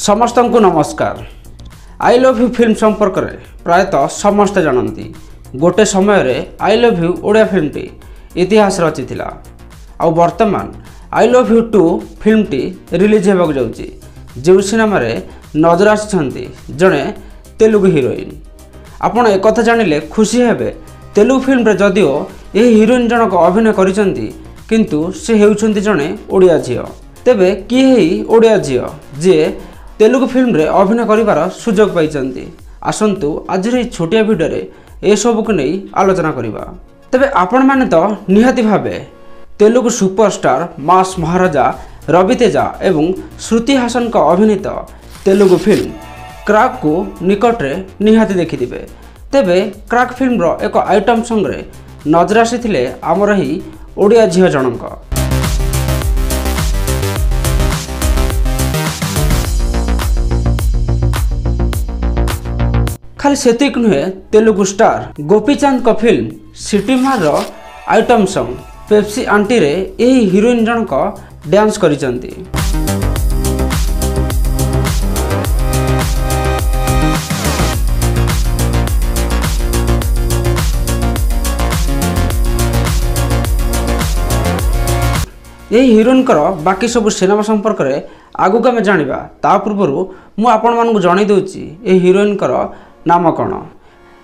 समस्त को नमस्कार। आई लव यू फिल्म संपर्क में प्रायतः समस्ते जानती गोटे समय आई love you Odia film T इतिहास रची आ वर्तमान आई love you 2 film T release होगा जाऊँगी जो सिनेमा नजर आसी जड़े तेलुगु हिरोइन। आपण एक जानिले खुशी हेबे तेलुगु फिल्म रे जदिओ यह हिरोइन जनक अभिनय करिसेंती किंतु से हेउछंती जड़े ओडिया झील। तेबे किए ओडिया झील जे तेलुगु फिल्म रे अभिनय करिवार सुजोग पाइचंती। आसंतु आज छोटिया भिडियो रे ए सब को नहीं आलोचना करिबा। तेबे आपण माने तो निहाती भाबे तेलुगु सुपरस्टार मास महाराजा रवि तेजा एवं श्रुति हासन का अभिनीत तेलुगु फिल्म क्राक को निकट रे निहाती देखिथिबे। तेबे क्राक फिल्म रो एक आइटम सॉन्ग रे नजर आसीथिले आमर ही ओडिया झील जनक। खाली सेतिक नुहे तेलुगु स्टार गोपीचंद का फिल्म सिटी मार रो आइटम सॉन्ग पेप्सी आंटी रे यही हिरोइन जनक डांस करिसंती। यही हिरोइन बाकी सब सिनेमा संपर्क में आगुक आम जाना ता पूर्व मु आपण मानक जणै दउची ए हिरोइन नाम कौन।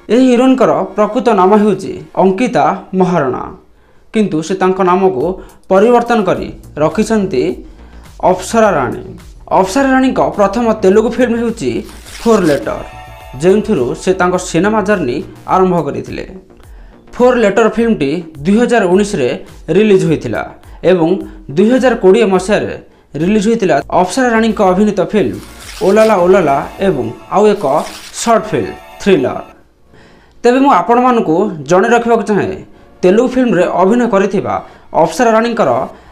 यही हिरोइन प्रकृत नाम होउची अंकिता महाराणा किंतु से तांको नाम को परिवर्तन करी रखिसंती अप्सरा राणी। अप्सरा राणी का प्रथम तेलुगु फिल्म होउची 4 लेटर जेउथुरु से तांको सिनेमा जर्नी आरंभ करथिले। 4 लेटर फिल्म टी 2019 रे रिलीज होइथिला एवं 2020 मसीह रिलीज होइथिला अप्सरा राणी का अभिनीत फिल्म ओलाला ओलाला एवं आउ एक शॉर्ट फिल्म थ्रिलर। तेबे मु आपण मानकु जणे रखिबाक चाहे तेलुगु फिल्म रे अभिनय करिथिबा अप्सरा राणी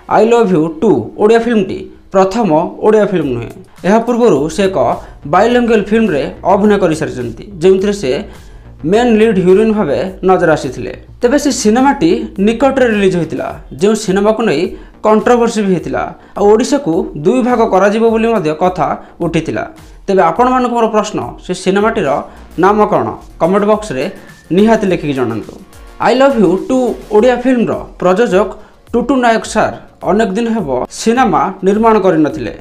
आई love you 2 Odia film T प्रथम ओडिया फिल्म नुहे। यह पूर्व से एक बाइलिंगुअल फिल्म रे अभिनय कर सारी जो से मेन लीड हिरोइन भावे नजर आसीथिले। तेबे से सिनेमाटी निकट रे रिलीज होइतिला जो सिनेमा को नहीं कंट्रोवर्सी भी होइतिला आ ओडिसा को 2 भाग करा जिवो बोली मध्य कथा उठितिला। तेबे आपण मानक मोर प्रश्न से सिनेमाटीर नाम कौन कमेंट बॉक्स रे निहाती लिखिक जणांतु। I love you 2 Odia film रो प्रयोजक टुटू नायक सार अनेक दिन हेबो सिनेमा निर्माण करि नथिले।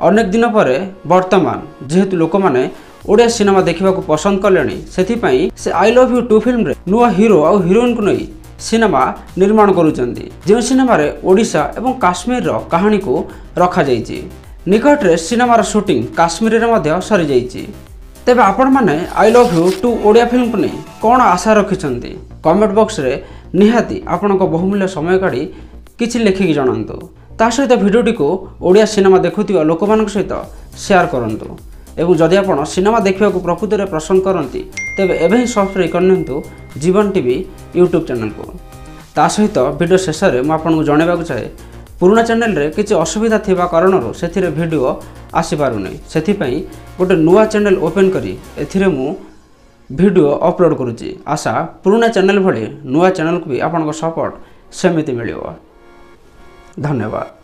अनेक दिन पर वर्तमान जेहेतु लोक माने ओडिया सिनेमा देखा पसंद कले से आई लव यू 2 फिल्म रे नुआ हीरो और हिरोइन को नहीं सिनेमा निर्माण करुचंती जो सिनेमा रे ओडिशा एवं काश्मीर रो कहानी को रखा जाइछि। निकट रे सिनेमार शूटिंग काश्मीर रे मध्य सरी जाइछि। तेबे आपण माने आई लव यू 2 ओडिया फिल्म को नहीं कौन आशा रखिछंती कमेंट बॉक्स रे निहाती आपनक बहुमूल्य समय काढ़ी किछि लिखिक जणांतु। ता सहित भिडियोटी को ओडिया सिनेमा देखुथिबा लोकमानक सहित शेयर करंतु एवं जदि आपण सिनेमा देखा प्रकृत में पसंद करती तेबे एबे ही सब्सक्राइब करनियंतु जीवन टीवी यूट्यूब चैनल को। ता सहित वीडियो शेष में मुझे आपको जनवाक चाहे पुराना चैनल रे किसी असुविधा थिबा कारणरू सेथिरे वीडियो आसी पारुनै सेथिपई गोटे नुआ चैनल ओपन करी एथिरे मु वीडियो अपलोड करुच्ची। आशा पुराना चैनल भली नुआ चैनल को भी आपन सपोर्ट सेमिति मिलियो। धन्यवाद।